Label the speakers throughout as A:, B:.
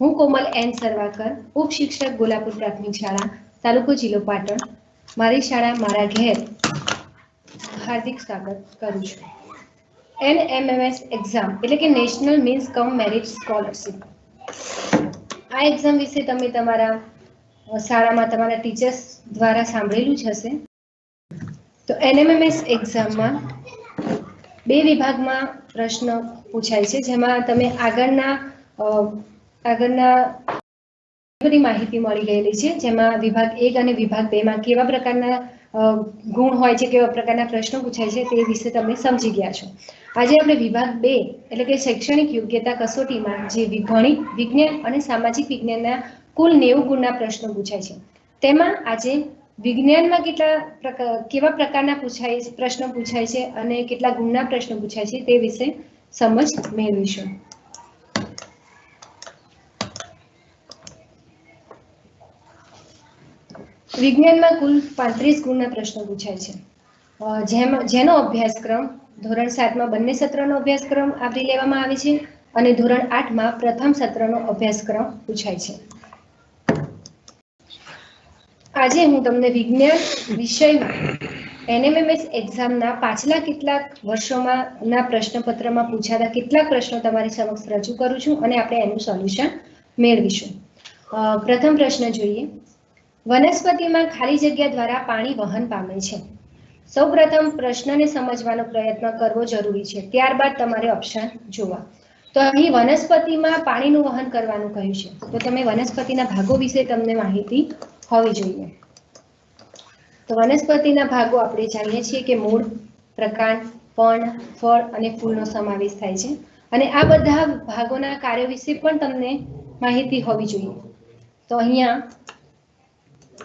A: હું કોમલ એન સરવાકર, ઉપશિક્ષક ગોલાપુર પ્રાથમિક શાળા, તાલુકો જિલ્લો પાટણ, મારી શાળા મારા ઘેર હાર્દિક સ્વાગત કરું છું. NMMS એક્ઝામ એટલે કે નેશનલ મીન્સ કમ મેરિટ સ્કોલરશિપ. આ એક્ઝામ વિશે તમે તમારા શાળામાં તમારા ટીચર્સ દ્વારા સાંભળેલું જ હશે. તો NMMS એક્ઝામમાં બે વિભાગમાં પ્રશ્ન પૂછાય છે, જેમાં તમે આગળના બધી માહિતી મળી ગયેલી છે, જેમાં વિભાગ 1 અને વિભાગ 2 માં કેવા પ્રકારના ગુણ હોય છે, કેવા પ્રકારના પ્રશ્નો પૂછાય છે તે વિશે તમે સમજી ગયા છો. આજે આપણે વિભાગ 2 એટલે કે શૈક્ષણિક યોગ્યતા કસોટીમાં જે ગણિત, વિજ્ઞાન અને સામાજિક વિજ્ઞાનના કુલ 90 ગુણના પ્રશ્નો પૂછાય છે, તેમાં આજે વિજ્ઞાનમાં કેવા પ્રકારના પ્રશ્નો પૂછાય છે અને કેટલા ગુણના પ્રશ્નો પૂછાય છે તે વિશે સમજ મેળવીશું. વિજ્ઞાનમાં કુલ 35 ગુણના પ્રશ્નો પૂછાય છે, જેનો અભ્યાસક્રમ ધોરણ 7 માં બંને સત્રનો અભ્યાસક્રમ આવરી લેવામાં આવે છે અને ધોરણ 8 માં પ્રથમ સત્રનો અભ્યાસક્રમ પૂછાય છે. આજે હું તમને વિજ્ઞાન વિષયમાં NMMS એક્ઝામના પાછલા કેટલાક વર્ષોમાંના પ્રશ્નપત્રમાં પૂછાતા કેટલાક પ્રશ્નો તમારી સમક્ષ રજૂ કરું છું અને આપણે એનું સોલ્યુશન મેળવીશું. પ્રથમ પ્રશ્ન જોઈએ. વનસ્પતિમાં ખાલી જગ્યા દ્વારા પાણી વહન પામે છે. સૌપ્રથમ પ્રશ્નને સમજવાનો પ્રયત્ન કરવો જરૂરી છે, ત્યારબાદ તમારે ઓપ્શન જોવા. તો અહીં વનસ્પતિમાં પાણીનું વહન કરવાનું કહ્યું છે, તો તમે વનસ્પતિના ભાગો વિશે તમને માહિતી હોવી જોઈએ. તો વનસ્પતિના ભાગો આપણે જાણીએ છીએ કે મૂળ, પ્રકાંડ, પર્ણ, ફળ અને ફૂલનો સમાવેશ થાય છે અને આ બધા ભાગોના કાર્યો વિશે પણ તમને માહિતી હોવી જોઈએ. તો અહીંયા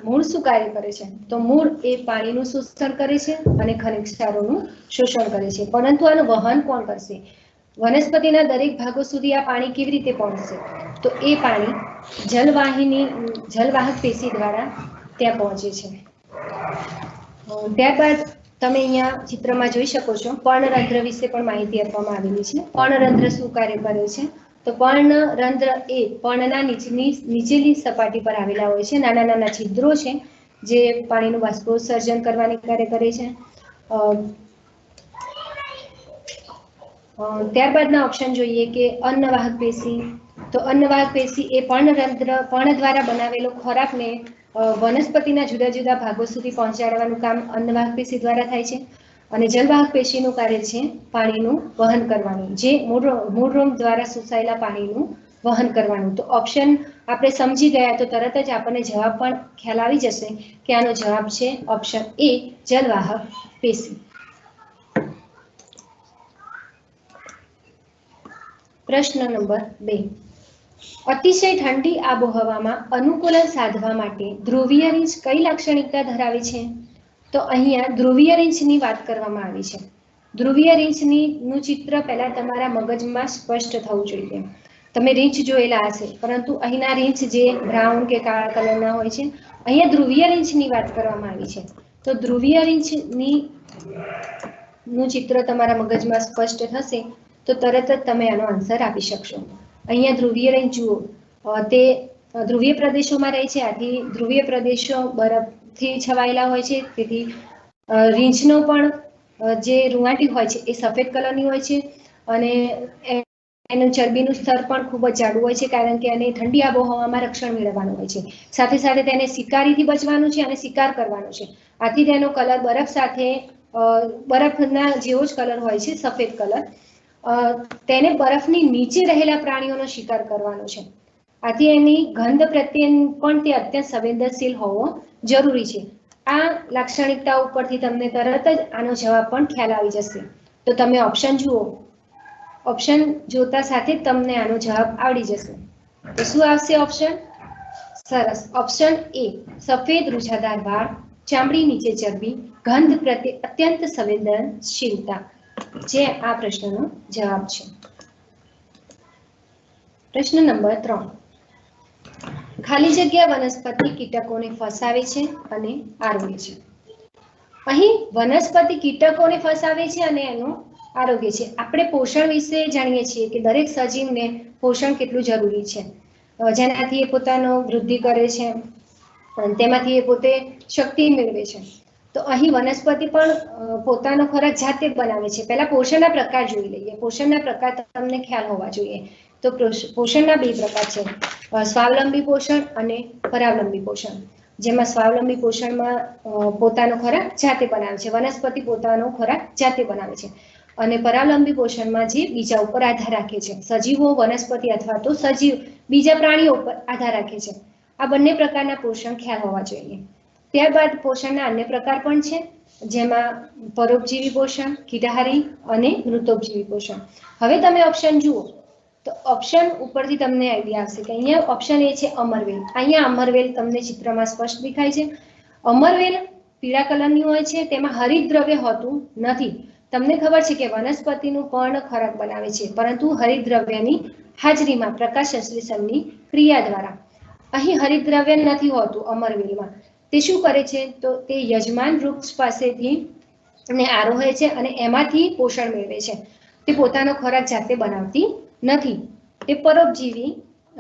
A: મૂળ શું કાર્ય કરે છે? તો મૂળ એ પાણીનું શોષણ કરે છે અને ખનિજ ક્ષારોનું શોષણ કરે છે, પરંતુ આનું વહન કોણ કરશે? વનસ્પતિના દરેક ભાગો સુધી આ પાણી કેવી રીતે પહોંચશે? તો એ પાણી જલવાહક પેશી દ્વારા ત્યાં પહોંચે છે. ત્યારબાદ તમે અહીંયા ચિત્રમાં જોઈ શકો છો, પર્ણરંધ્ર વિશે પણ માહિતી આપવામાં આવેલી છે. પર્ણરંધ્ર શું કાર્ય કરે છે? તો પર્ણરંધ્ર એ પર્ણના નીચેની સપાટી પર આવેલા હોય છે નાના નાના છિદ્રો છે, જે પાણીનું બાષ્પોત્સર્જન કરવાની કાર્ય કરે છે. ત્યારબાદના ઓપ્શન જોઈએ કે અન્નવાહક પેશી. તો અન્નવાહક પેશી એ પર્ણ દ્વારા બનાવેલો ખોરાકને વનસ્પતિના જુદા જુદા ભાગો સુધી પહોંચાડવાનું કામ અન્નવાહક પેશી દ્વારા થાય છે. અને જલવાહક પેશીનું કાર્ય છે પાણીનું વહન કરવાનું, જે મૂળરોમ દ્વારા શોષાયેલા પાણીનું વહન કરવાનું. તો ઓપ્શન આપણે સમજી ગયા તો તરત જ આપણને જવાબ પણ ખ્યાલ આવી જશે કે આનો જવાબ છે ઓપ્શન એ, જલવાહક પેશી. પ્રશ્ન નંબર 2. અતિશય ઠંડી આબોહવામાં અનુકૂલન સાધવા માટે ધ્રુવીય રીંછ કઈ લાક્ષણિકતા ધરાવે છે? તો અહીંયા ધ્રુવીય રીંછની વાત કરવામાં આવી છે. ધ્રુવીય રીંછનું ચિત્ર પહેલા તમારા મગજમાં સ્પષ્ટ થવું જોઈએ. તમે રીંછ જોયેલા હશે, પરંતુ અહીંના રીંછ જે બ્રાઉન કે કાળા કલરના હોય છે, અહીંયા ધ્રુવીય રીંછની વાત કરવામાં આવી છે. તો ધ્રુવીય રીંછનું ચિત્ર તમારા મગજમાં સ્પષ્ટ થશે તો તરત જ તમે આનો આન્સર આપી શકશો. અહીંયા ધ્રુવીય રીંછ જુઓ, તે ધ્રુવીય પ્રદેશોમાં રહે છે. આથી ધ્રુવીય પ્રદેશો બરફથી છવાયેલા હોય છે, તેથી રીંછનો પણ જે રૂંવાટી હોય છે એ સફેદ કલરની હોય છે અને એનું ચરબીનું સ્તર પણ ખૂબ જ જાડું હોય છે, કારણ કે એને ઠંડી આબોહવામાં રક્ષણ મેળવવાનું હોય છે. સાથે સાથે તેને શિકારીથી બચવાનું છે અને શિકાર કરવાનો છે. આથી તેનો કલર બરફના જેવો જ કલર હોય છે, સફેદ કલર. તેને બરફની નીચે રહેલા પ્રાણીઓનો શિકાર કરવાનો છે. આથી એની ગંધ પ્રત્યે પણ તે અત્યંત સંવેદનશીલ હોવો જરૂરી છે. આ લાક્ષણિકતા ઉપરથી તમને તરત જ આનો જવાબ પણ ખ્યાલ આવી જશે. તો તમે ઓપ્શન જુઓ, ઓપ્શન જોતા સાથે જ તમને આનો જવાબ આવડી જશે. તો શું આવશે ઓપ્શન? સરસ, ઓપ્શન એ, સફેદ રૂછાદાર વાળ, ચામડી નીચે ચરબી, ગંધ પ્રત્યે અત્યંત સંવેદનશીલતા, જે આ પ્રશ્નનો જવાબ છે. પ્રશ્ન નંબર 3. ખાલી જગ્યા વનસ્પતિ કીટકોને ફસાવે છે અને આરોગે છે. અહીં વનસ્પતિ કીટકોને ફસાવે છે અને એનું આરોગ્ય છે. આપણે પોષણ વિશે જાણીએ છીએ કે દરેક સજીવને પોષણ કેટલું જરૂરી છે. જેનાથી એ પોતાનો વૃદ્ધિ કરે છે અને તેમાંથી એ પોતે શક્તિ મેળવે છે. તો અહીં વનસ્પતિ પણ પોતાનો ખોરાક જાતે બનાવે છે. પહેલા પોષણના પ્રકાર જોઈ લઈએ. પોષણના પ્રકાર તમને ખ્યાલ હોવા જોઈએ. તો પોષણના 2 પ્રકાર છે, સ્વાવલંબી પોષણ અને પરાવલંબી પોષણ. જેમાં સ્વાવલંબી પોષણમાં પોતાનો ખોરાક જાતે બનાવે છે, વનસ્પતિ પોતાનો ખોરાક જાતે બનાવે છે. અને પરાવલંબી પોષણમાં જે બીજા ઉપર આધાર રાખે છે, સજીવો, વનસ્પતિ અથવા તો સજીવ બીજા પ્રાણીઓ ઉપર આધાર રાખે છે. આ બંને પ્રકારના પોષણ ખ્યાલ હોવા જોઈએ. ત્યારબાદ પોષણના અન્ય પ્રકાર પણ છે, જેમાં પરોપજીવી પોષણ, કીટાહારી અને મૃતોપજીવી પોષણ. હવે તમે ઓપ્શન જુઓ તો ઓપ્શન ઉપરથી તમને આઈડિયા આવશે કે અહીંયા ઓપ્શન એ છે અમરવેલ. અહીંયા અમરવેલ તમને ચિત્રમાં સ્પષ્ટ દેખાય છે. અમરવેલ પીળા કલરની હોય છે, તેમાં હરિતદ્રવ્ય હોતું નથી. તમને ખબર છે કે વનસ્પતિનું પર્ણ ખોરાક બનાવે છે, પરંતુ હરિતદ્રવ્યની હાજરીમાં પ્રકાશ સંશ્લેષણની ક્રિયા દ્વારા. અહીં હરિતદ્રવ્ય નથી હોતું અમરવેલમાં. તે શું કરે છે તો તે યજમાન વૃક્ષ પાસેથી ને આરોહે છે અને એમાંથી પોષણ મેળવે છે. તે પોતાનો ખોરાક જાતે બનાવતી નથી. તે પરોપજીવી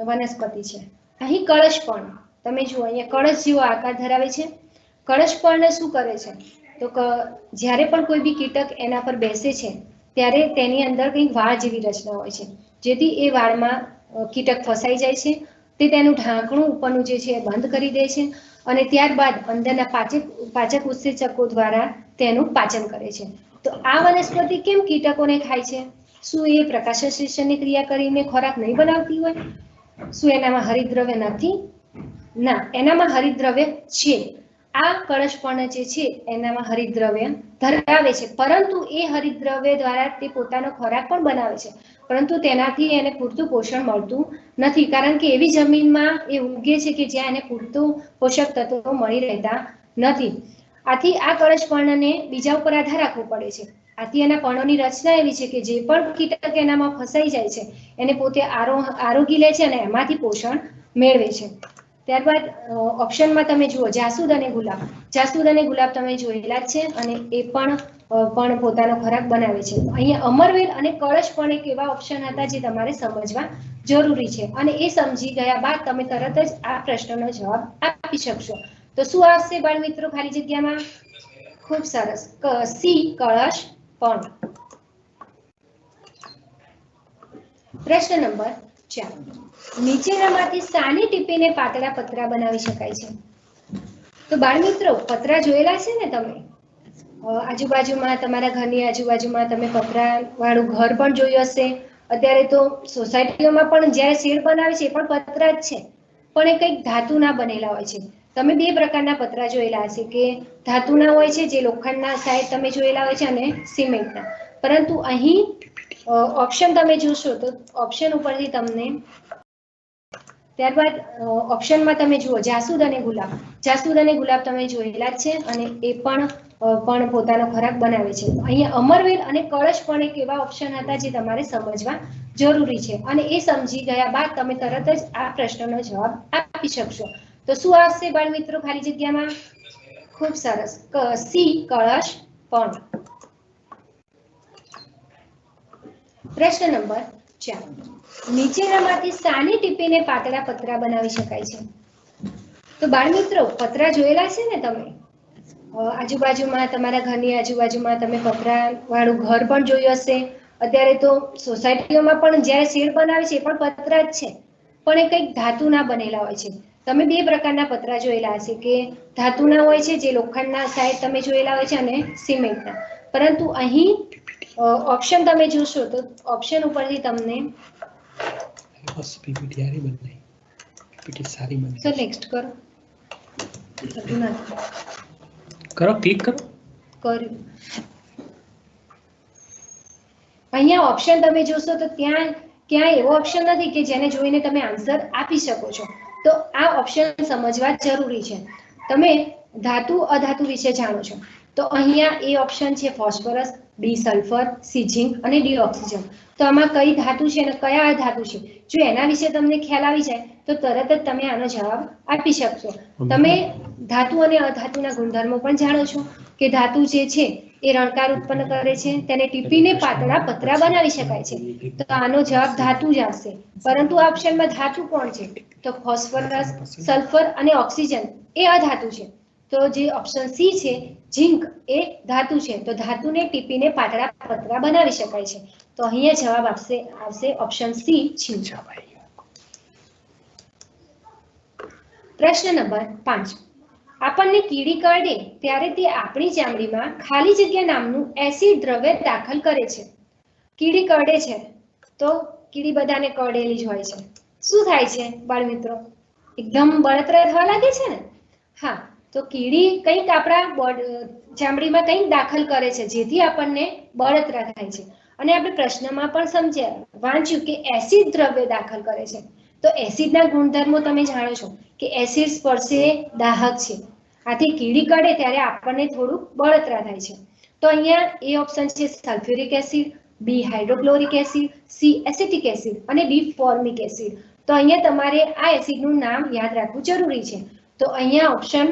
A: વનસ્પતિ છે. અહીં કળશપર્ણ તમે જુઓ, અહીંયા કળશ જેવો આકાર ધરાવે છે. કળશપર્ણ શું કરે છે તો જ્યારે પણ કોઈ બી કીટક એના પર બેસે છે ત્યારે તેની અંદર કંઈક વાળ જેવી રચના હોય છે, જેથી એ વાળમાં કીટક ફસાઈ જાય છે. તે તેનું ઢાંકણું ઉપરનું જે છે એ બંધ કરી દે છે અને ત્યારબાદ અંદરના પાચક ઉત્સેચકો દ્વારા તેનું પાચન કરે છે. તો આ વનસ્પતિ કેમ કીટકોને ખાય છે? શું એ પ્રકાશ સંશ્લેષણની ક્રિયા કરીને ખોરાક નહીં બનાવતી હોય? શું એનામાં હરિતદ્રવ્ય નથી? ના, એનામાં હરિતદ્રવ્ય છે. આ કળશપર્ણ જે છે એનામાં હરિતદ્રવ્ય ધરાવે છે, પરંતુ એ હરિતદ્રવ્ય દ્વારા તે પોતાનો ખોરાક પણ બનાવે છે, પરંતુ તેનાથી એને પૂરતું પોષણ મળતું નથી, કારણ કે એવી જમીનમાં એ ઉગે છે કે જ્યાં એને પૂરતું પોષક તત્વો મળી રહેતા નથી. આથી આ કળશપર્ણને બીજા ઉપર આધાર રાખવો પડે છે. આથી એના પર્ણોની રચના એવી છે કે જે પણ કીટક એનામાં ફસાઈ જાય છે એને પોતે આરોગી લે છે અને એમાંથી પોષણ મેળવે છે. ત્યારબાદ ઓપ્શનમાં તમે જુઓ જાસૂદ અને ગુલાબ. જાસૂદ અને ગુલાબ તમે જોયેલા જ છે અને એ પણ પોતાનો ખોરાક બનાવે છે. અહીંયા અમરવેલ અને કળશપર્ણ એક એવા ઓપ્શન હતા જે તમારે સમજવા જરૂરી છે, અને એ સમજી ગયા બાદ તમે તરત જ આ પ્રશ્નનો જવાબ આપી શકશો. તો શું આવશે બાળ મિત્રો ખાલી જગ્યામાં? ખૂબ સરસ, સી કળશપર્ણ. પ્રશ્ન નંબર 4. નીચેનામાંથી સાની ટીપીને પાતળા પતરા બનાવી શકાય છે? તો બાળ મિત્રો પતરા જોયેલા છે ને તમે? આજુબાજુમાં તમારા ઘરની આજુબાજુમાં તમે પતરા વાળું ઘર પણ જોયું હશે. અત્યારે તો સોસાયટીઓમાં પણ જ્યારે શેડ બનાવે છે એ પણ પતરા જ છે, પણ એ કંઈક ધાતુના બનેલા હોય છે. તમે 2 પ્રકારના પતરા જોયેલા હશે, કે ધાતુના હોય છે જે લોખંડના સાઈડ તમે જોયેલા હોય છે અને સિમેન્ટના. પરંતુ અહીં ઓપ્શન તમે જોશો તો ઓપ્શન ઉપરથી તમને ત્યારબાદ ઓપ્શનમાં તમે જુઓ જાસૂદ અને ગુલાબ. જાસૂદ અને ગુલાબ તમે જોયેલા જ છે અને એ પણ પોતાનો ખોરાક બનાવે છે. અહીંયા અમરવેલ અને કળશપર્ણ એક એવા ઓપ્શન હતા જે તમારે સમજવા જરૂરી છે, અને એ સમજી ગયા બાદ તમે તરત જ આ પ્રશ્નનો જવાબ આપી શકશો. તો શું આવશે બાળ મિત્રો ખાલી જગ્યામાં? ખૂબ સરસ, સી કળશપર્ણ. પ્રશ્ન નંબર 4. નીચેનામાંથી સાની ટીપીને પાતળા પતરા બનાવી શકાય છે? તો બાળ મિત્રો પતરા જોયેલા છે ને તમે? આજુબાજુમાં તમારા ઘરની આજુબાજુમાં તમે પતરા વાળું ઘર પણ જોયું હશે. અત્યારે તો સોસાયટીઓમાં પણ જ્યારે શેડ બનાવે છે એ પણ પતરા જ છે, પણ એ કંઈક ધાતુના બનેલા હોય છે. તમે 2 પ્રકારના પતરા જોયેલા હશે, કે ધાતુના હોય છે જે લોખંડના સાઈડ તમે જોયેલા હોય છે અને સિમેન્ટના. પરંતુ અહીં ઓપ્શન તમે જોશો તો ઓપ્શન ઉપરથી તમને નેક્સ્ટ કરો,
B: ક્લિક કરો.
A: કર્યું. અહીંયા ઓપ્શન તમે જોશો તો ત્યાં ક્યાંય એવો ઓપ્શન નથી કે જેને જોઈને તમે આન્સર આપી શકો છો. તો આ ઓપ્શન સમજવા જરૂરી છે. તમે ધાતુ અધાતુ વિશે જાણો છો, તો અહીંયા એ ઓપ્શન છે phosphorus, D sulphur, C zinc અને ડી ઓક્સિજન. તો આમાં કઈ ધાતુ છે અને કયા અધાતુ છે, જો એના વિશે તમને ખ્યાલ આવી જાય તો તરત જ તમે આનો જવાબ આપી શકશો. તમે ધાતુ અને અધાતુના ગુણધર્મો પણ જાણો છો કે ધાતુ જે છે એ રણકાર ઉત્પન્ન કરે છે, તેને ટીપીને પાતળા પતરા બનાવી શકાય છે. તો આનો જવાબ ધાતુ જ આવશે. પરંતુ આ ઓપ્શનમાં ધાતુ કોણ છે? તો ફોસ્ફરસ, સલ્ફર અને ઓક્સિજન એ અધાતુ છે. તો જે ઓપ્શન સી છે ઝિંક એ ધાતુ છે. તો ધાતુને ટીપીને પાતળા પતરા બનાવી શકાય છે. તો અહીંયા જવાબ આવશે ઓપ્શન સી ઝિંક. પ્રશ્ન નંબર 5. આપણને કીડી કરડે ત્યારે તે આપણી ચામડીમાં ખાલી જગ્યા નામનું એસિડ દ્રવ્ય દાખલ કરે છે. કીડી કરડે છે તો કીડી બધાને કરડેલી જ હોય છે. શું થાય છે બાળ મિત્રો? એકદમ બળતરા થવા લાગે છે ને? હા, તો કીડી કંઈક આપણા ચામડીમાં કંઈક દાખલ કરે છે જેથી આપણને બળતરા થાય છે. અને આપણે પ્રશ્નમાં પણ વાંચ્યું કે એસિડ દ્રવ્ય દાખલ કરે છે. તો એસિડના ગુણધર્મો તમે જાણો છો કે એસિડ સ્પર્શે દાહક છે. આથી કીડી કરડે ત્યારે આપણને થોડું બળતરા થાય છે. તો અહીંયા એ ઓપ્શન છે sulphuric acid, B hydrochloric acid, C acetic acid અને ડી ફોર્મિક એસિડ. તો અહીંયા તમારે આ એસિડનું નામ યાદ રાખવું જરૂરી છે. તો અહીંયા ઓપ્શન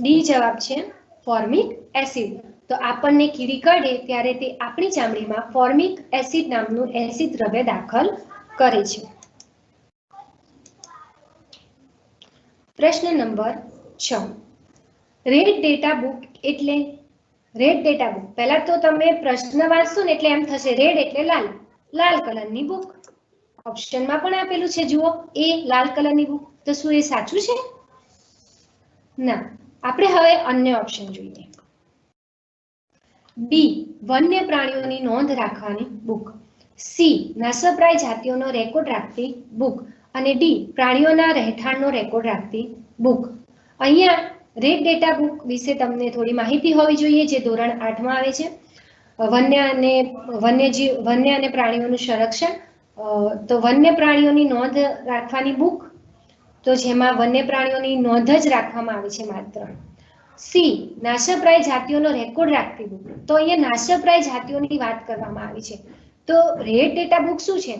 A: ડી જવાબ છે ફોર્મિક એસિડ. તો આપણને કીડી કરડે ત્યારે તે આપણી ચામડીમાં ફોર્મિક એસિડ નામનું એસિડ દ્રવ્ય દાખલ કરે છે. પ્રશ્ન નંબર 6. રેડ ડેટા બુક એટલે રેડ ડેટા બુક. પહેલા તો તમે પ્રશ્ન વાંચશો ને એટલે એમ થશે રેડ એટલે લાલ, લાલ કલરની બુક. ઓપ્શનમાં પણ આપેલું છે જુઓ, એ લાલ કલરની બુક. તો શું એ સાચું છે? ના. આપણે હવે અન્ય ઓપ્શન જોઈએ. બી વન્ય પ્રાણીઓની નોંધ રાખવાની બુક, સી નાશપ્રાય જાતિઓનો રેકોર્ડ રાખતી બુક અને ડી પ્રાણીઓના રહેઠાણનો રેકોર્ડ રાખતી બુક. અહીંયા રેડ ડેટા બુક વિશે તમને થોડી માહિતી હોવી જોઈએ જે ધોરણ 8માં આવે છે. વન્ય અને પ્રાણીઓનું સંરક્ષણ. તો વન્ય પ્રાણીઓની નોંધ રાખવાની બુક, તો જેમાં વન્ય પ્રાણીઓની નોંધ જ રાખવામાં આવે છે માત્ર. સી નાશપ્રાય જાતિઓનો રેકોર્ડ રાખતી બુક. તો અહીંયા નાશપ્રાય જાતિઓની વાત કરવામાં આવી છે. તો રેડ ડેટા બુક શું છે?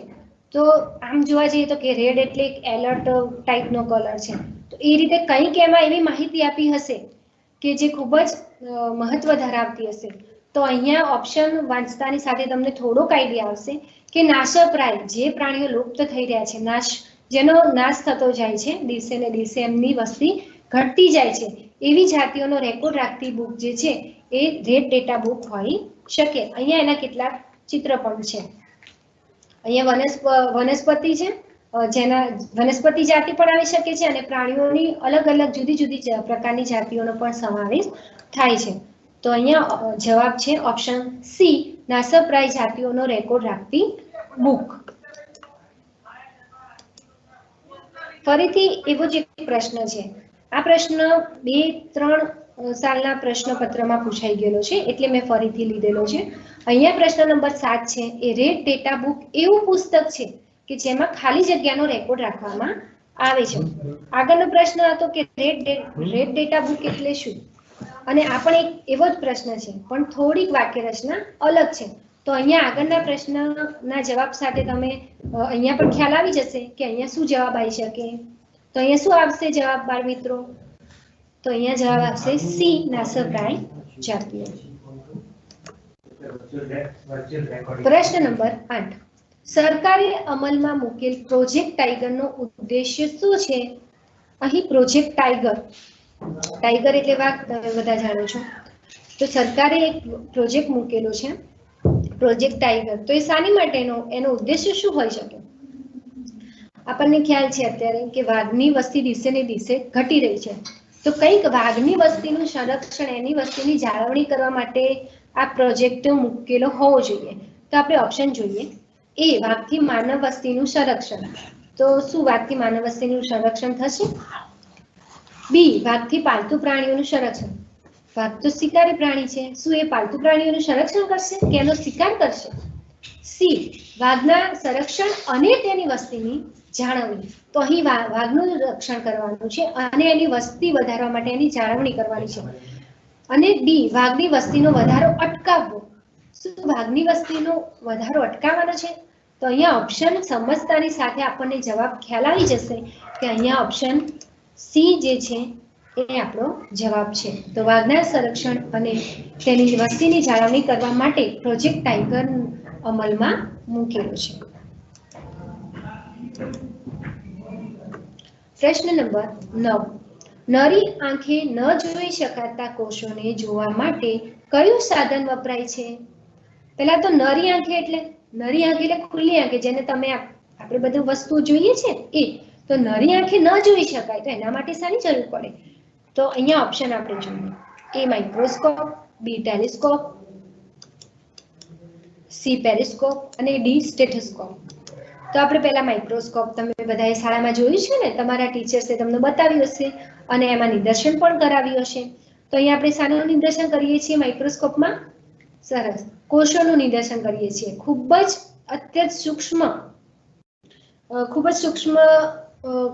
A: તો આમ જોવા જઈએ તો કે રેડ એટલે એક એલર્ટ ટાઈપનો કલર છે. તો એ રીતે કંઈક એમાં એવી માહિતી આપી હશે કે જે ખૂબ જ મહત્વ ધરાવતી હશે. તો અહીંયા ઓપ્શન વાંચતાની સાથે તમને થોડોક આઈડિયા આવશે કે નાશપ્રાય જે પ્રાણીઓ લુપ્ત થઈ રહ્યા છે, જેનો નાશ થતો જાય છે, દિવસે ને દિવસે એમની વસ્તી ઘટતી જાય છે, એવી જાતિઓનો રેકોર્ડ રાખતી બુક જે છે એ રેડ ડેટા બુક હોઈ શકે. અહીંયા એના કેટલાક ચિત્ર પણ છે. અહીંયા વનસ્પતિ છે, જેના વનસ્પતિ જાતિ પણ આવી શકે છે અને પ્રાણીઓની અલગ અલગ જુદી જુદી પ્રકારની જાતિઓનો પણ સમાવેશ થાય છે. તો અહીંયા જવાબ છે ઓપ્શન સી નાશપ્રાય જાતિઓનો રેકોર્ડ રાખતી બુક. ફરીથી એવો જ એક પ્રશ્ન છે. આ પ્રશ્ન 2-3 સાલના પ્રશ્નપત્રમાં પૂછાઈ ગયેલો છે એટલે મેં ફરીથી લીધેલો છે. અહીંયા પ્રશ્ન નંબર 7 છે એ રેડ ડેટા બુક એવું પુસ્તક છે કે જેમાં ખાલી જગ્યાનો રેકોર્ડ રાખવામાં આવે છે. આગળનો પ્રશ્ન હતો કે રેડ ડેટા બુક એટલે શું? અને આ પણ એક એવો જ પ્રશ્ન છે પણ થોડીક વાક્ય રચના અલગ છે. તો અહીંયા આગળના પ્રશ્નના જવાબ સાથે તમે અહીંયા પણ ખ્યાલ આવી જશે કે અહીંયા શું જવાબ આવી શકે. તો અહીંયા શું આવશે જવાબ બાળ મિત્રો? તો અહીંયા જવાબ આવશે સી નાશપ્રાય જાતિઓ. પ્રશ્ન નંબર 8. સરકારે અમલમાં મૂકેલ પ્રોજેક્ટ ટાઈગરનો ઉદ્દેશ્ય શું છે? અહીં પ્રોજેક્ટ ટાઈગર એટલે વાઘ, તમે બધા જાણો છો. તો સરકારે એક પ્રોજેક્ટ મૂકેલો છે પ્રોજેક્ટ ટાઈગર. તો એ શાની માટેનો, એનો ઉદ્દેશ્ય શું હોઈ શકે? આપણને ખ્યાલ છે અત્યારે કે વાઘની વસ્તી દિવસે ને દિવસે ઘટી રહી છે. તો કંઈક વાઘની વસ્તીનું સંરક્ષણ, એની વસ્તીની જાળવણી કરવા માટે આ પ્રોજેક્ટ મૂકેલો હોવો જોઈએ. તો આપણે ઓપ્શન જોઈએ. એ વાઘથી માનવ વસ્તીનું સંરક્ષણ. તો શું વાઘથી માનવ વસ્તીનું સંરક્ષણ થશે? બી વાઘથી પાલતુ પ્રાણીઓનું સંરક્ષણ. વાઘ તો શિકારી પ્રાણી છે, શું એ પાલતુ પ્રાણીઓનું સંરક્ષણ કરશે કે એનો શિકાર કરશે? સી વાઘના સંરક્ષણ અને તેની વસ્તીની જાળવણી. તો અહીં વાઘનું રક્ષણ કરવાનું છે અને એની વસ્તી વધારવા માટે એની જાળવણી કરવાની છે. અને ડી વાઘની વસ્તીનો વધારો અટકાવવો. શું વાઘની વસ્તીનો વધારો અટકાવવાનો છે? તો અહીંયા ઓપ્શન સમજતાની સાથે આપણને જવાબ ખ્યાલ આવી જશે કે અહીંયા ઓપ્શન સી જે છે એ આપણો જવાબ છે. તો વાઘના સંરક્ષણ અને તેની વસ્તીની જાળવણી કરવા માટે પ્રોજેક્ટ ટાઈગર અમલમાં મૂકેલો છે. પ્રશ્ન નંબર 9. નરી આંખે ન જોઈ શકાતા કોષોને જોવા માટે કયું સાધન વપરાય છે? પહેલા તો નરી આંખે એટલે ખુલ્લી આંખે, જેને તમે આપણે બધું વસ્તુ જોઈએ છે એ. તો નરી આંખે ન જોઈ શકાય તો એના માટે શાની જરૂર પડે? તો અહીંયા ઓપ્શન આપણે જોઈએ. એ માઇક્રોસ્કોપ, બી ટેલિસ્કોપ, સી પેરિસ્કોપ અને ડી સ્ટેથોસ્કોપ. તો આપણે પહેલા માઇક્રોસ્કોપ તમે બધાએ શાળામાં જોયું છે ને, તમારા ટીચર્સે તમને બતાવ્યું હશે અને એમાં નિદર્શન પણ કરાવ્યું હશે. તો અહીંયા આપણે શાનું નિદર્શન કરીએ છીએ માઇક્રોસ્કોપમાં? સરસ, કોષોનું નિદર્શન કરીએ છીએ. ખૂબ જ અત્યંત સૂક્ષ્મ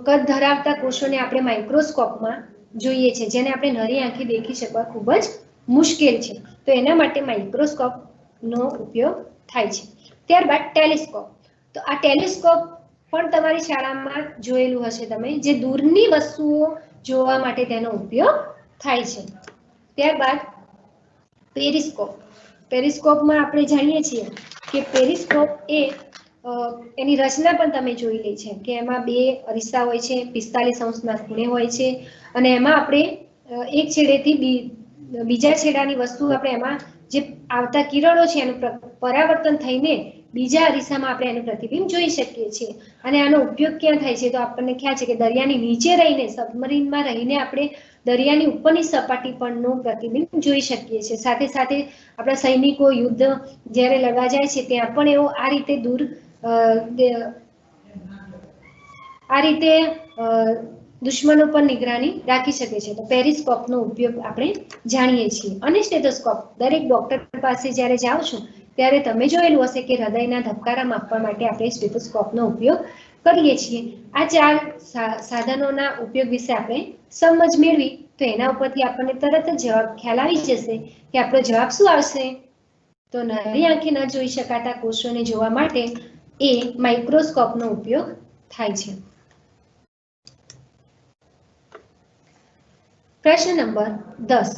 A: કદ ધરાવતા કોષોને આપણે માઇક્રોસ્કોપમાં જોઈએ છે, જેને આપણે નરી આંખે દેખી શકવા ખૂબ જ મુશ્કેલ છે. તો એના માટે માઇક્રોસ્કોપનો ઉપયોગ થાય છે. ત્યારબાદ ટેલિસ્કોપ. તો આ ટેલિસ્કોપ પણ તમારી શાળામાં જોયેલું હશે તમે, જે દૂરની વસ્તુઓ જોવા માટે તેનો ઉપયોગ થાય છે. ત્યારબાદ પેરિસ્કોપ. પેરિસ્કોપમાં આપણે જાણીએ છીએ કે પેરિસ્કોપ એની રચના પણ તમે જોઈ લે છે કે એમાં 2 અરીસા હોય છે, 45 અંશના ખૂણે હોય છે અને એમાં આપણે એક છેડેથી બીજા છેડાની વસ્તુ આપણે એમાં જે આવતા કિરણો છે એનું પરાવર્તન થઈને બીજા અરીસામાં આપણે એનું પ્રતિબિંબ જોઈ શકીએ છીએ. અને આનો ઉપયોગ ક્યાં થાય છે? તો આપણને ખ્યાલ છે કે દરિયાની નીચે રહીને, સબમરીનમાં રહીને આપણે દરિયાની ઉપરની સપાટી પરનું પ્રતિબિંબ જોઈ શકીએ છીએ. સાથે સાથે આપણા સૈનિકો યુદ્ધ જ્યારે લડવા જાય છે ત્યાં પણ એવો આ રીતે દુશ્મનો પર નિગરાની રાખી શકે છે. તો પેરિસ્કોપનો ઉપયોગ આપણે જાણીએ છીએ. અને સ્ટેથોસ્કોપ, દરેક ડોક્ટર પાસે જ્યારે જાઓ છો ત્યારે તમે જોયેલું હશે કે હૃદયના ધબકારા માપવા માટે આપણે સ્ટેથોસ્કોપનો ઉપયોગ કરીએ છીએ. આ 4 સાધનોના ઉપયોગ વિશે આપણે સમજ મેળવી તો એના ઉપરથી આપણને તરત જ જવાબ ખ્યાલ આવી જશે કે આપણો જવાબ શું આવશે? તો નરી આંખે ન જોઈ શકાતા કોષોને જોવા માટે એ માઇક્રોસ્કોપનો ઉપયોગ થાય છે. પ્રશ્ન નંબર 10.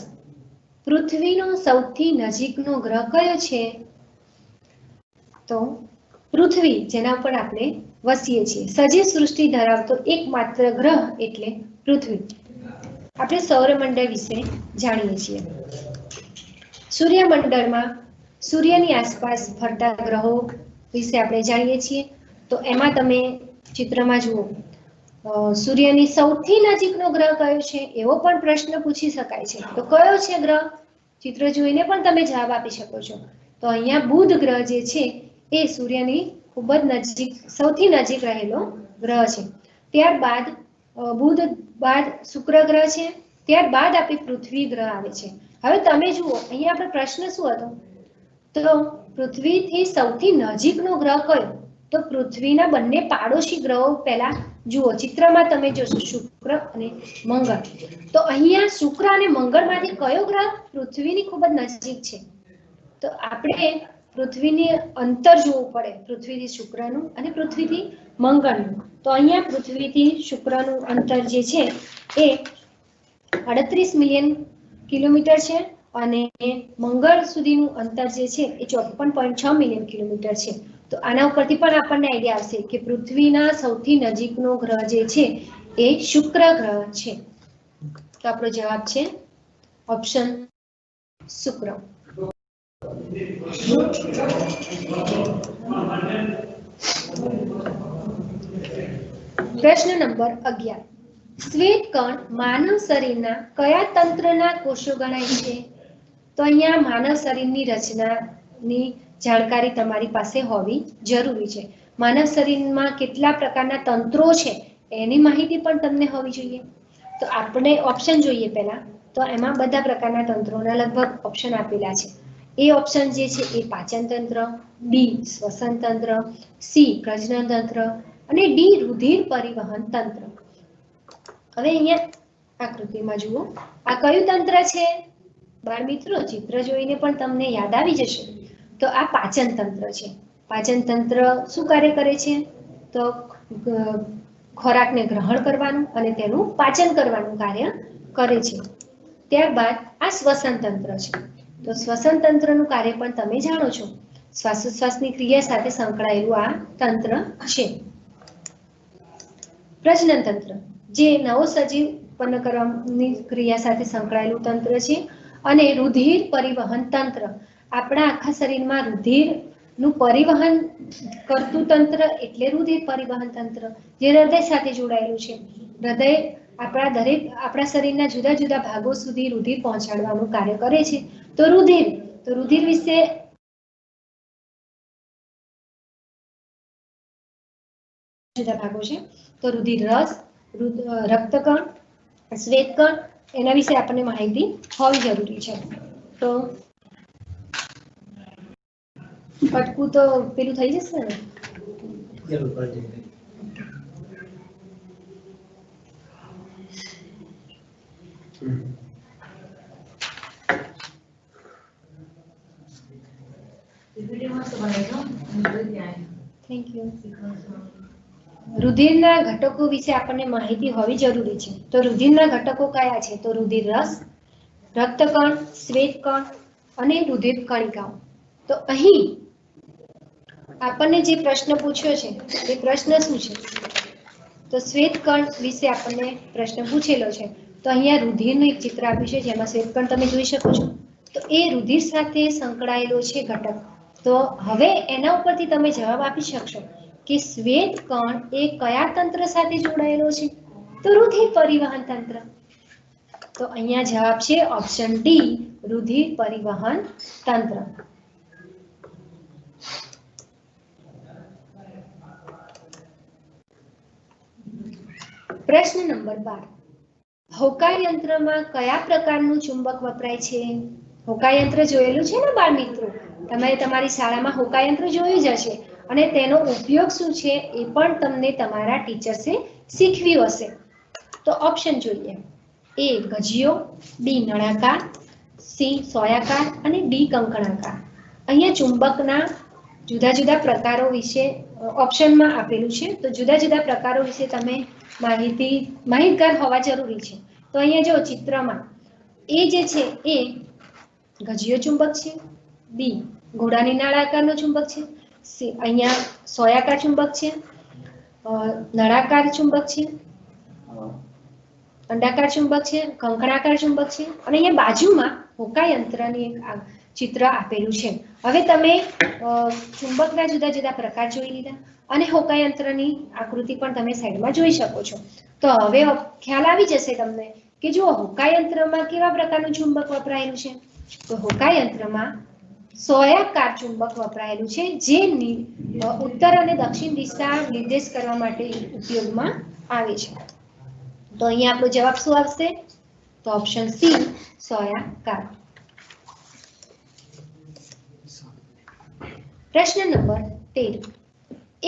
A: પૃથ્વીનો સૌથી નજીકનો ગ્રહ કયો છે? તો પૃથ્વી, જેના પર આપણે વસીએ છીએ, સજીવ સૃષ્ટિ ધરાવતો એકમાત્ર ગ્રહ એટલે પૃથ્વી. આપણે સૌરમંડળ વિશે જાણીએ છીએ. સૂર્યમંડળમાં સૂર્યની આસપાસ ફરતા ગ્રહો વિશે આપણે જાણીએ છીએ. તો એમાં તમે ચિત્રમાં જુઓ, સૂર્યની સૌથી નજીકનો ગ્રહ કયો છે એવો પણ પ્રશ્ન પૂછી શકાય છે. તો કયો છે ગ્રહ? ચિત્ર જોઈને પણ તમે જવાબ આપી શકો છો. તો અહીંયા બુધ ગ્રહ જે છે એ સૂર્યની ખૂબ જ નજીક, સૌથી નજીક રહેલો ગ્રહ છે. ત્યારબાદ બુધ બાદ શુક્ર ગ્રહ છે. ત્યારબાદ આપણી પૃથ્વી ગ્રહ આવે છે. હવે તમે જુઓ અહીંયા આપણો પ્રશ્ન શું હતો? તો પૃથ્વીથી સૌથી નજીકનો ગ્રહ કયો? તો પૃથ્વીના બંને પાડોશી ગ્રહો પહેલા જુઓ, ચિત્રમાં તમે જોશો શુક્ર અને મંગળ. તો અહીંયા શુક્ર અને મંગળમાંથી કયો ગ્રહ પૃથ્વીની ખૂબ જ નજીક છે? તો આપણે પૃથ્વીની અંતર જોવું પડે, પૃથ્વીથી શુક્રનું અને પૃથ્વીથી મંગળનું. તો અહીંયા પૃથ્વીથી શુક્રનું અંતર જે છે એ 38 મિલિયન કિલોમીટર છે અને મંગળ સુધીનું અંતર જે છે એ 54.6 મિલિયન કિલોમીટર છે. તો આના ઉપરથી પણ આપણને આઈડિયા આવશે કે પૃથ્વીના સૌથી નજીકનો ગ્રહ જે છે એ શુક્ર ગ્રહ છે. તો આપણો જવાબ છે ઓપ્શન શુક્ર. પ્રશ્ન નંબર 11. શ્વેતકણ માનવ શરીરના કયા તંત્રના કોષો ગણાય છે? તો અહીંયા માનવ શરીરની રચનાની જાણકારી તમારી પાસે હોવી જરૂરી છે. માનવ શરીરમાં કેટલા પ્રકારના તંત્રો છે એની માહિતી પણ તમને હોવી જોઈએ. તો આપણે ઓપ્શન જોઈએ પહેલા. તો એમાં બધા પ્રકારના તંત્રોના લગભગ ઓપ્શન આપેલા છે. એ ઓપ્શન જે છે એ પાચન તંત્ર, બી શ્વસન તંત્ર, સી પ્રજનન તંત્ર અને ડી રુધિર પરિવહન તંત્ર. હવે અહીંયા આકૃતિમાં જુઓ, આ કયું તંત્ર છે? બાળ મિત્રો, ચિત્ર જોઈને પણ તમને યાદ આવી જશે. તો આ પાચન તંત્ર છે. પાચન તંત્ર શું કાર્ય કરે છે? તો ખોરાકને ગ્રહણ કરવાનું અને તેનું પાચન કરવાનું કાર્ય કરે છે. ત્યારબાદ આ શ્વસન તંત્ર છે. તો શ્વસન તંત્રનું કાર્ય પણ તમે જાણો છો. શ્વાસોશ્વાસની ક્રિયા સાથે સંકળાયેલું આ તંત્ર છે. પ્રજનન તંત્ર જે નવો સજીવ ઉત્પન્ન કરવાની ક્રિયા સાથે સંકળાયેલું તંત્ર છે. અને રુધિર પરિવહન તંત્ર આપણા આખા શરીરમાં રુધિરનું પરિવહન કરતું તંત્ર એટલે રુધિર પરિવહન તંત્ર જે હૃદય સાથે જોડાયેલું છે. હૃદય આપણા શરીરના જુદા જુદા ભાગો સુધી રુધિર પહોંચાડવાનું કાર્ય કરે છે. તો રુધિર વિશે જુદા ભાગો છે. તો રુધિર રસ, રક્તકણ, શ્વેતકણ એના વિશે આપણને માહિતી હોવી જરૂરી છે. તો કટકું તો પેલું થઈ જશે ને? Thank you. રુધિરના ઘટકો વિશે આપણને માહિતી હોવી જરૂરી છે. તો રુધિરના ઘટકો કયા છે? તો રુધિર રસ, રક્તકણ, શ્વેતકણ અને રુધિર કણિકાઓ. તો અહીં આપણને જે પ્રશ્ન પૂછ્યો છે એ પ્રશ્ન શું છે? તો શ્વેતકણ વિશે આપણને પ્રશ્ન પૂછેલો છે. તો અહીંયા રુધિરનું એક ચિત્ર આપ્યું છે જેમાં શ્વેતકણ તમે જોઈ શકો છો. તો એ રુધિર સાથે સંકળાયેલો છે ઘટક. તો હવે એના ઉપરથી તમે જવાબ આપી શકશો કે શ્વેતકણ એ કયા તંત્ર સાથે જોડાયેલો છે? તો રુધિર પરિવહન તંત્ર. તો અહીંયા જવાબ છે ઓપ્શન ડી, રુધિર પરિવહન તંત્ર. પ્રશ્ન નંબર 12. હોકાયંત્રમાં કયા પ્રકારનું ચુંબક વપરાય છે? હોકાયંત્ર જોયેલું છે ને બાળ મિત્રો? તમે તમારી શાળામાં હોકાયંત્ર જોયું જ હશે અને તેનો ઉપયોગ શું છે એ પણ તમને તમારા ટીચર્સે શીખવ્યું હશે. તો ઓપ્શન જોઈએ. એ ગજિયો, બી નળાકાર, સી સોયાકાર અને ડી કંકણાકાર. અહીંયા ચુંબકના જુદા જુદા પ્રકારો વિશે ઓપ્શનમાં આપેલું છે. તો જુદા જુદા પ્રકારો વિશે તમે માહિતગાર હોવા જરૂરી છે. તો અહીંયા જો ચિત્રમાં એ જે છે એ ગજિયો ચુંબક છે, બી ઘોડાની નળાકારનો ચુંબક છે, સી અહીંયા સોયાકાર ચુંબક છે, નળાકાર ચુંબક છે, અંડાકાર ચુંબક છે, કંકણાકાર ચુંબક છે અને અહીંયા બાજુમાં હોકાયંત્રની એક ચિત્ર આપેલું છે. હવે તમે ચુંબકના જુદા જુદા પ્રકાર જોઈ લીધા અને હોકાયંત્રની આકૃતિ પણ તમે સાઈડમાં જોઈ શકો છો. તો હવે ખ્યાલ આવી જશે તમને કે જો હોકાયંત્રમાં કેવા પ્રકારનું ચુંબક વપરાયેલું છે? તો હોકાયંત્રમાં સોયાકાર ચુંબક વપરાયેલું છે જે ઉત્તર અને દક્ષિણ દિશા નિર્દેશ કરવા માટે ઉપયોગમાં આવે છે. તો અહીંયા આપણો જવાબ શું આવશે? તો ઓપ્શન સી, સોયાકાર. પ્રશ્ન નંબર 13.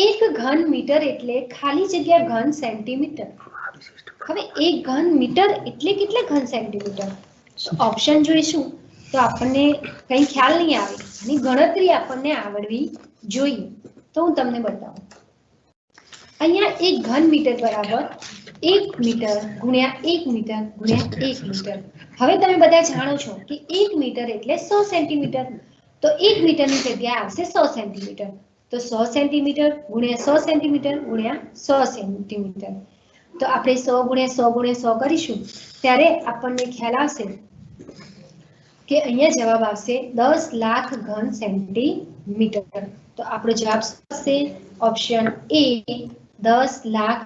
A: એક ઘન મીટર એટલે ખાલી જગ્યા ઘન સેન્ટીમીટર. હવે એક ઘન મીટર એટલે કેટલા ઘન સેન્ટીમીટર? ઓપ્શન જોઈશું તો આપણને કંઈ ખ્યાલ નહીં આવે. આની ગણતરી આપણને આવડવી જોઈએ. તો હું તમને બતાવું. અહીંયા એક ઘન મીટર બરાબર 1 મીટર ગુણ્યા 1 મીટર ગુણ્યા 1 મીટર. હવે તમે બધા જાણો છો કે 1 મીટર એટલે 100 સેન્ટીમીટર. તો 1 મીટરની જગ્યાએ આવશે 100 સેન્ટીમીટર. તો 100 સેન્ટીમીટર ગુણ્યા 100 સેન્ટીમીટર ગુણ્યા 100 સેન્ટીમીટર. તો આપણે 100 ગુણ્યા 100 ગુણ્યા 100 કરીશું ત્યારે આપણને ખ્યાલ આવશે કે અહીંયા જવાબ આવશે 10 લાખ ઘન સેન્ટીમીટર. તો આપણો જવાબ આવશે ઓપ્શન એ, 10 લાખ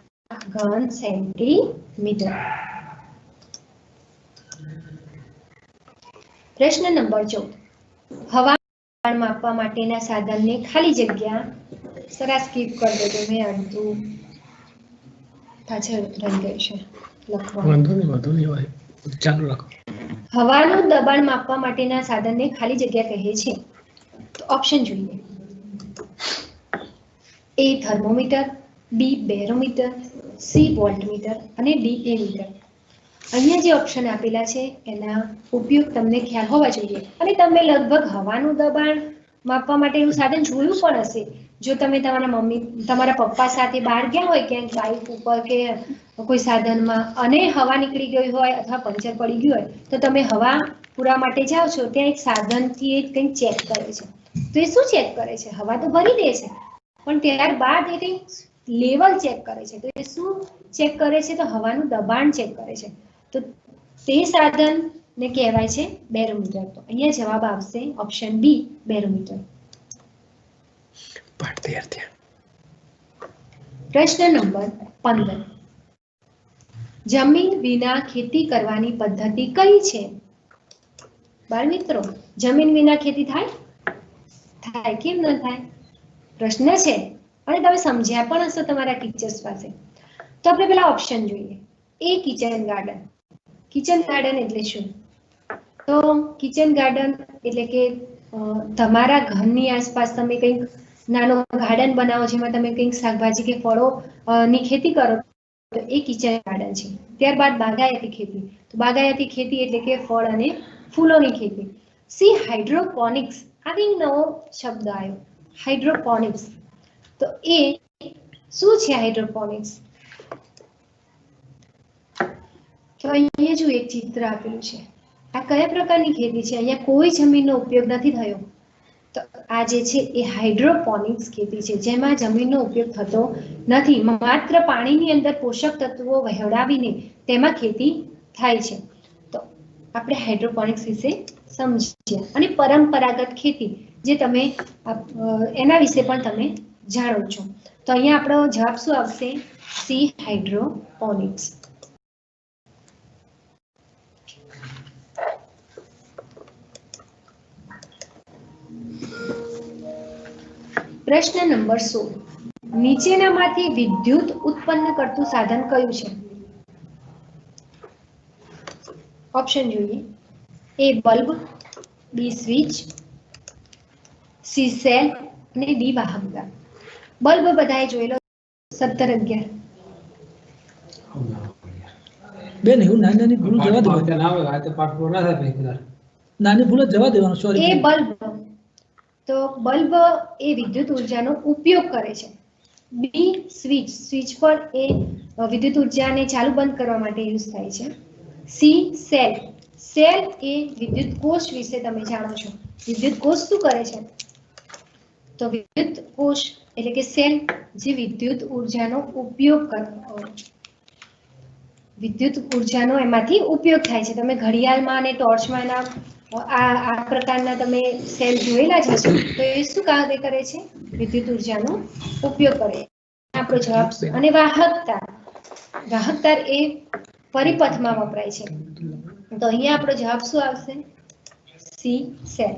A: ઘન સેન્ટીમીટર. પ્રશ્ન નંબર 14. હવામાન માપવા માટેના સાધનને ખાલી જગ્યા સરા સ્કીપ કરી દેજો. મેં અડધું પાછળ રહી ગયું છે લખવાનું.
B: વાંધો નહીં હોય, ચાલુ રાખો.
A: હવાનું દબાણ માપવા માટેના સાધનને ખાલી જગ્યા કહે છે. તો ઓપ્શન જોઈએ. એ થર્મોમીટર, બી બેરોમીટર, સી વોલ્ટમીટર અને ડી એમીટર. અહીંયા જે ઓપ્શન આપેલા છે એના ઉપયોગ તમને ખ્યાલ હોવા જોઈએ અને તમે લગભગ હવાનું દબાણ માપવા માટેનું સાધન જોયું પણ હશે જો તમે તમારા મમ્મી તમારા પપ્પા સાથે બહાર ગયા હોય ક્યાંક બાઇક ઉપર કે કોઈ સાધનમાં અને હવા નીકળી ગઈ હોય અથવા પંચર પડી ગયું હોય તો તમે હવા પૂરવા માટે જાઓ છો, ત્યાં એક સાધનથી એ કંઈક ચેક કરે છે. તો એ શું ચેક કરે છે? હવા તો ભરી દે છે પણ ત્યારબાદ એ કંઈક લેવલ ચેક કરે છે. તો એ શું ચેક કરે છે? તો હવાનું દબાણ ચેક કરે છે. તો તે સાધનને કહેવાય છે બેરોમીટર. તો અહીંયા જવાબ આવશે ઓપ્શન બી, બેરોમીટર. પ્રશ્ન નંબર 15. જમીન વિના ખેતી કરવાની પદ્ધતિ કઈ છે? બાળ મિત્રો, જમીન વિના ખેતી થાય? થાય. કેમ ન થાય? પ્રશ્ન છે અને તમે સમજ્યા પણ હશો તમારા ટીચર્સ પાસે. તો આપણે પેલા ઓપ્શન જોઈએ. એ કિચન ગાર્ડન. કિચન ગાર્ડન એટલે શું? તો કિચન ગાર્ડન એટલે કે તમારા ઘરની આસપાસ તમે કંઈક નાનો ગાર્ડન બનાવો જેમાં તમે કંઈક શાકભાજી કે ફળો ની ખેતી કરો તો એ કિચન ગાર્ડન છે. ત્યારબાદ બાગાયતી ખેતી. તો બાગાયતી ખેતી એટલે કે ફળ અને ફૂલોની ખેતી. C hydroponics. આ કંઈક નવો શબ્દ આવ્યો, હાઇડ્રોપોનિક્સ. તો એ શું છે હાઇડ્રોપોનિક્સ? તો અહીંયા જો એક ચિત્ર આપેલું છે. આ કયા પ્રકારની ખેતી છે? અહીંયા કોઈ જમીનનો ઉપયોગ નથી થયો. તો આ જે છે એ હાઇડ્રોપોનિક્સ ખેતી છે, જેમાં જમીનનો ઉપયોગ થતો નથી. માત્ર પાણીની અંદર પોષક તત્વો વહેવડાવીને તેમાં ખેતી થાય છે. તો આપણે હાઇડ્રોપોનિક્સ વિશે સમજ્યા. અને પરંપરાગત ખેતી જે તમે એના વિશે પણ તમે જાણો છો. તો અહીંયા આપણો જવાબ શું આવશે? C, hydroponics. પ્રશ્ન નંબર 16. નીચેનામાંથી વિદ્યુત ઉત્પન્ન કરતું સાધન કયું છે? ઓપ્શન જોઈએ. એ બલ્બ, બી સ્વિચ, સી સેલ અને ડી વાહકતા. બલ્બ બધાએ જોઈ લો. 17-11.
B: બેન એવું નાની ભૂલ જવા દેવાનું. નાની ભૂલ જવા દેવાનું. સોરી.
A: એ બલ્બ. તો બલ્બ એ વિદ્યુત ઉર્જાનો ઉપયોગ કરે છે. બી સ્વિચ. સ્વિચ પર એ વિદ્યુત ઉર્જાને ચાલુ બંધ કરવા માટે યુઝ થાય છે. C cell. સેલ એ વિદ્યુત કોષ વિશે તમે જાણો છો. વિદ્યુત કોષ શું કરે છે? તો વિદ્યુત કોષ એટલે કે સેલ જે વિદ્યુત ઉર્જાનો ઉપયોગ વિદ્યુત ઉર્જાનો એમાંથી ઉપયોગ થાય છે. તમે ઘડિયાળમાં અને ટોર્ચમાં આ પ્રકારના તમે સેલ જોયેલા જ હશો. તો એ શું કાર્ય કરે છે? વિદ્યુત ઉર્જાનો ઉપયોગ કરે. આપણો જવાબ. અને વાહકતા. વાહકતા એ પરિપથમાં વપરાય છે. તો અહીંયા આપણો જવાબ શું આવશે? C cell.